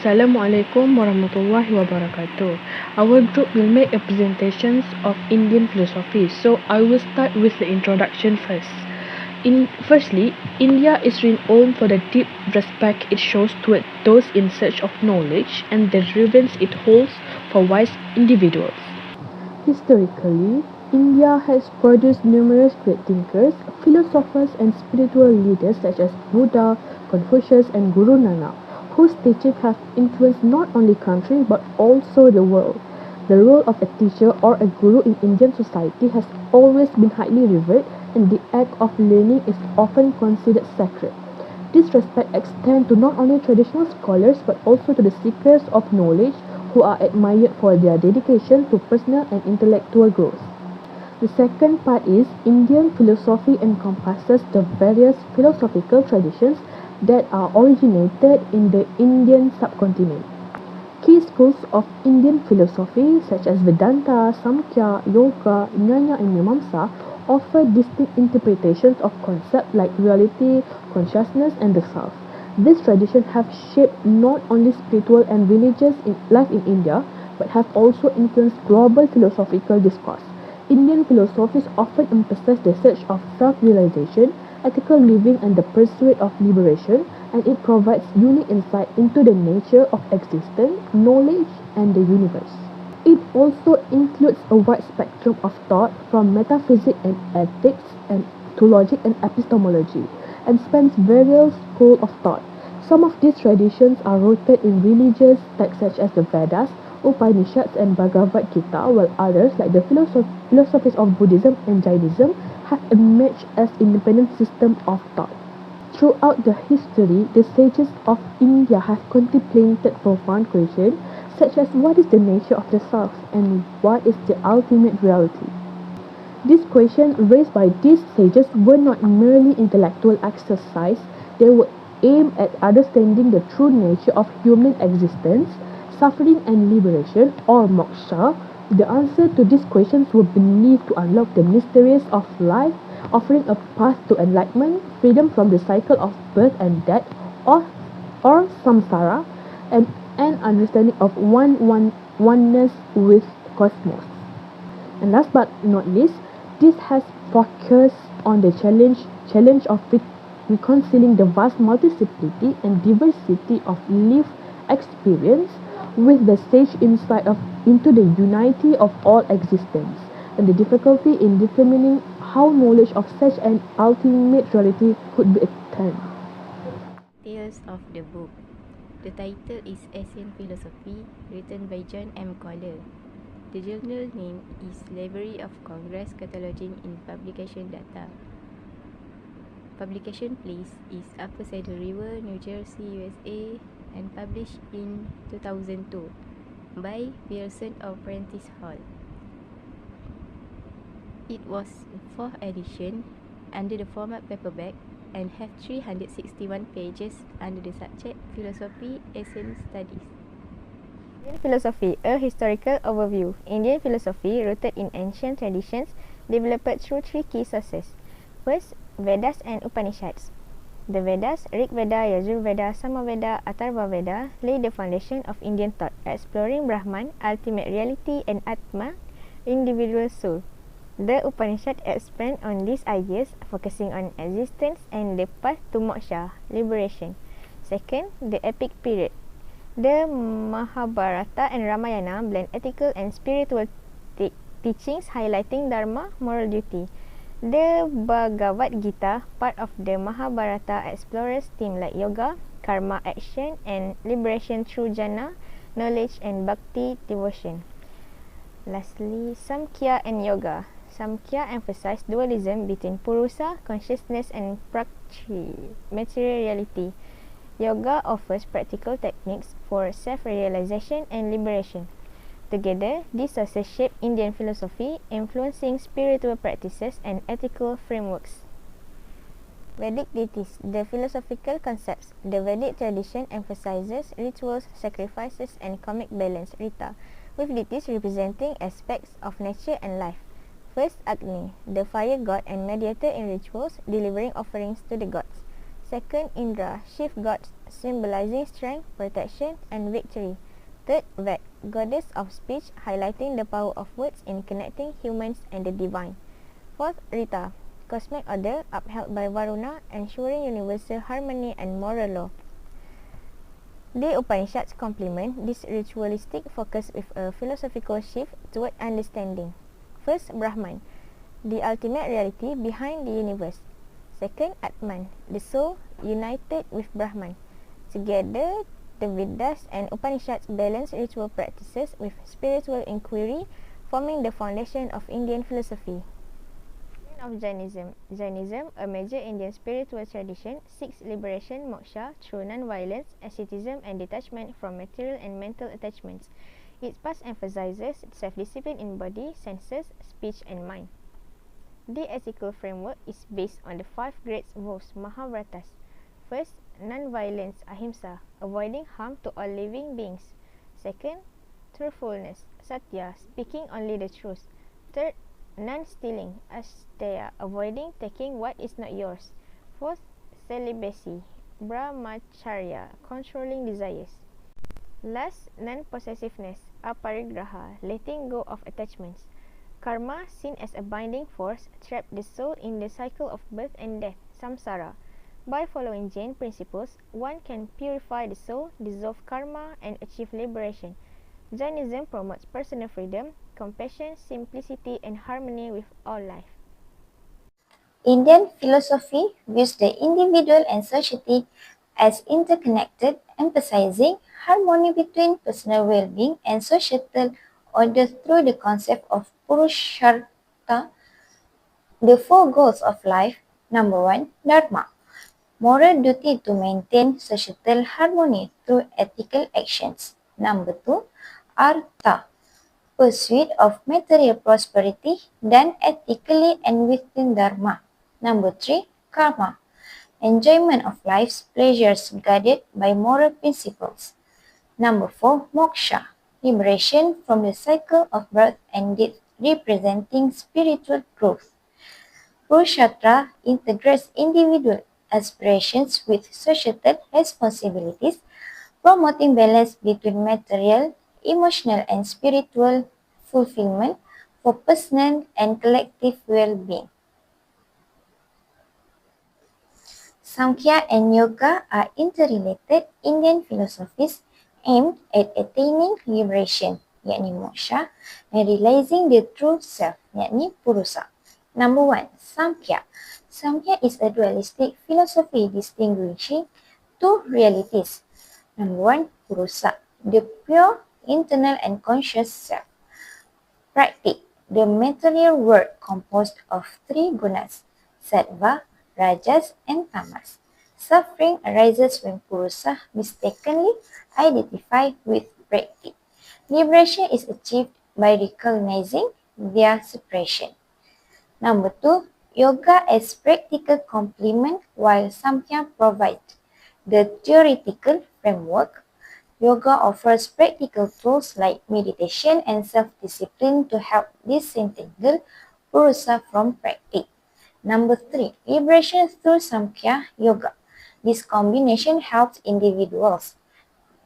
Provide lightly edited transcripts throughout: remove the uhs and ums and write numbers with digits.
Assalamualaikum warahmatullahi wabarakatuh. Our group will make a presentation of Indian philosophy, so I will start with the introduction first. Firstly, India is renowned for the deep respect it shows toward those in search of knowledge and the reverence it holds for wise individuals. Historically, India has produced numerous great thinkers, philosophers, and spiritual leaders such as Buddha, Confucius, and Guru Nanak, whose teachings have influenced not only country but also the world. The role of a teacher or a guru in Indian society has always been highly revered, and the act of learning is often considered sacred. This respect extends to not only traditional scholars but also to the seekers of knowledge who are admired for their dedication to personal and intellectual growth. The second part is Indian philosophy encompasses the various philosophical traditions that are originated in the Indian subcontinent. Key schools of Indian philosophy such as Vedanta, Samkhya, Yoga, Nyaya and Mimamsa offer distinct interpretations of concepts like reality, consciousness and the self. These traditions have shaped not only spiritual and religious life in India but have also influenced global philosophical discourse. Indian philosophies often emphasize the search of self-realization, ethical living and the pursuit of liberation, and it provides unique insight into the nature of existence, knowledge, and the universe. It also includes a wide spectrum of thought from metaphysics and ethics and to logic and epistemology, and spans various schools of thought. Some of these traditions are rooted in religious texts such as the Vedas, Upanishads, and Bhagavad Gita, while others, like the philosophies of Buddhism and Jainism, have emerged as independent systems of thought. Throughout the history, the sages of India have contemplated profound questions such as what is the nature of the self and what is the ultimate reality. These questions raised by these sages were not merely intellectual exercise, they were aimed at understanding the true nature of human existence, suffering and liberation, or moksha. The answer to these questions were believed to unlock the mysteries of life, offering a path to enlightenment, freedom from the cycle of birth and death, or samsara, and an understanding of oneness with cosmos. And last but not least, this has focused on the challenge of reconciling the vast multiplicity and diversity of lived experience with the sage insight into the unity of all existence and the difficulty in determining how knowledge of such an ultimate reality could be attained. Tales of the book. The title is Asian Philosophy, written by John M. Collier. The journal name is Library of Congress Cataloging in Publication Data. Publication place is Upper Saddle River, New Jersey, USA, and published in 2002 by Pearson of Prentice Hall. It was the fourth edition under the format paperback and have 361 pages under the subject Philosophy, Asian Studies. Indian philosophy, a historical overview. Indian philosophy, rooted in ancient traditions, developed through three key sources. First, Vedas and Upanishads. The Vedas, Rig Veda, Yajur Veda, Samaveda, Atharva Veda, lay the foundation of Indian thought, exploring Brahman, ultimate reality, and Atma, individual soul. The Upanishad expand on these ideas, focusing on existence and the path to moksha, liberation. Second, the epic period. The Mahabharata and Ramayana blend ethical and spiritual teachings, highlighting dharma, moral duty. The Bhagavad Gita, part of the Mahabharata, explores themes like yoga, karma, action, and liberation through jnana, knowledge, and bhakti, devotion. Lastly, Samkhya and yoga. Samkhya emphasizes dualism between purusa, consciousness, and prakriti, material reality. Yoga offers practical techniques for self-realization and liberation. Together, these sources shape Indian philosophy, influencing spiritual practices and ethical frameworks. Vedic deities, the philosophical concepts. The Vedic tradition emphasizes rituals, sacrifices, and karmic balance, Rita, with deities representing aspects of nature and life. First, Agni, the fire god and mediator in rituals, delivering offerings to the gods. Second, Indra, chief god symbolizing strength, protection, and victory. Third, Vec, goddess of speech, highlighting the power of words in connecting humans and the divine. Fourth, Rita, cosmic order upheld by Varuna, ensuring universal harmony and moral law. The Upanishads complement this ritualistic focus with a philosophical shift toward understanding. First, Brahman, the ultimate reality behind the universe. Second, Atman, the soul united with Brahman. Together, the Vedas and Upanishads balance ritual practices with spiritual inquiry, forming the foundation of Indian philosophy. Of Jainism. Jainism, a major Indian spiritual tradition, seeks liberation, moksha, through non-violence, asceticism, and detachment from material and mental attachments. Its path emphasizes self-discipline in body, senses, speech, and mind. The ethical framework is based on the 5 great vows, Mahavratas. First, non-violence, ahimsa, avoiding harm to all living beings. Second, truthfulness, satya, speaking only the truth. Third, non-stealing, asteya, avoiding taking what is not yours. Fourth, celibacy, brahmacharya, controlling desires. Last, non-possessiveness, aparigraha, letting go of attachments. Karma, seen as a binding force, trapped the soul in the cycle of birth and death, samsara. By following Jain principles, one can purify the soul, dissolve karma, and achieve liberation. Jainism promotes personal freedom, compassion, simplicity, and harmony with all life. Indian philosophy views the individual and society as interconnected, emphasizing harmony between personal well-being and societal order through the concept of Purushartha. The 4 goals of life. Number 1, Dharma, moral duty to maintain societal harmony through ethical actions. Number 2, Artha, pursuit of material prosperity done ethically and within Dharma. Number 3, Karma, enjoyment of life's pleasures guided by moral principles. Number 4, Moksha, liberation from the cycle of birth and death, representing spiritual growth. Purushatra integrates individual aspirations with societal responsibilities, promoting balance between material, emotional, and spiritual fulfillment for personal and collective well-being. Samkhya and Yoga are interrelated Indian philosophies aimed at attaining liberation, yakni moksha, and realizing the true self, yakni purusa. Number 1, Samkhya. Samkhya is a dualistic philosophy distinguishing two realities. Number 1, Purusa, the pure, internal, and conscious self. Praktik, the material world composed of 3 gunas, Sattva, Rajas, and Tamas. Suffering arises when Purusa mistakenly identify with Praktik. Liberation is achieved by recognizing their separation. Number 2, Yoga as practical complement while Samkhya provides the theoretical framework. Yoga offers practical tools like meditation and self-discipline to help disentangle Purusa from Praktik. Number 3, liberation through Samkhya Yoga. This combination helps individuals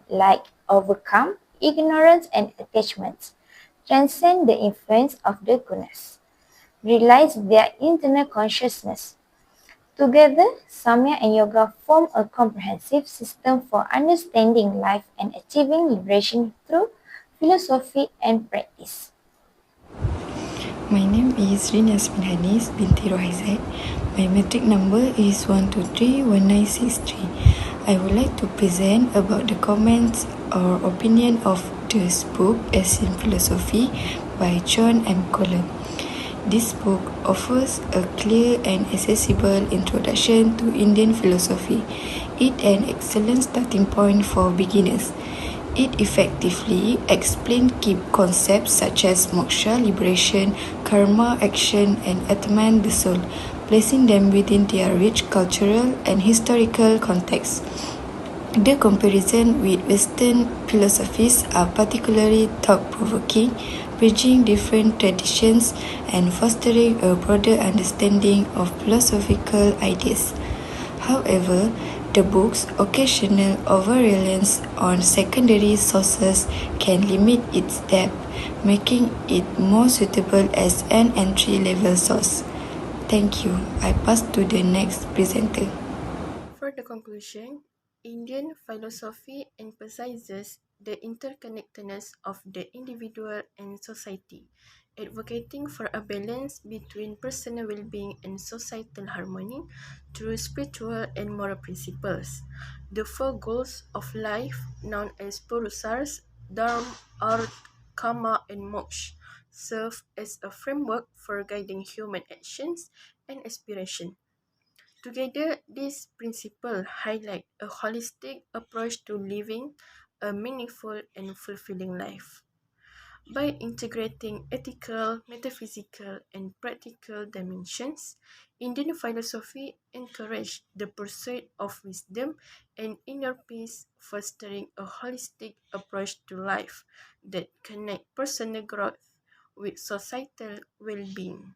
like overcome ignorance and attachments, transcend the influence of the gunas, realize their internal consciousness. Together, Samkhya and Yoga form a comprehensive system for understanding life and achieving liberation through philosophy and practice. My name is Rin Yasmin Hanis binti Rohaizat. My metric number is 1231963. I would like to present about the comments or opinion of this book, As in Philosophy by John M. Collins. This book offers a clear and accessible introduction to Indian philosophy. It is an excellent starting point for beginners. It effectively explains key concepts such as moksha, liberation, karma, action, and atman, the soul, placing them within their rich cultural and historical context. The comparison with Western philosophies are particularly thought-provoking, bridging different traditions and fostering a broader understanding of philosophical ideas. However, The book's occasional over-reliance on secondary sources can limit its depth, making it more suitable as an entry-level source. Thank you. I pass to the next presenter. For the conclusion, Indian philosophy emphasizes the interconnectedness of the individual and society, advocating for a balance between personal well-being and societal harmony through spiritual and moral principles. The four goals of life, known as Purusars, Dharma, Arth, Karma, and Moksha, serve as a framework for guiding human actions and aspiration. Together, these principles highlight a holistic approach to living a meaningful and fulfilling life. By integrating ethical, metaphysical, and practical dimensions, Indian philosophy encouraged the pursuit of wisdom and inner peace, fostering a holistic approach to life that connects personal growth with societal well-being.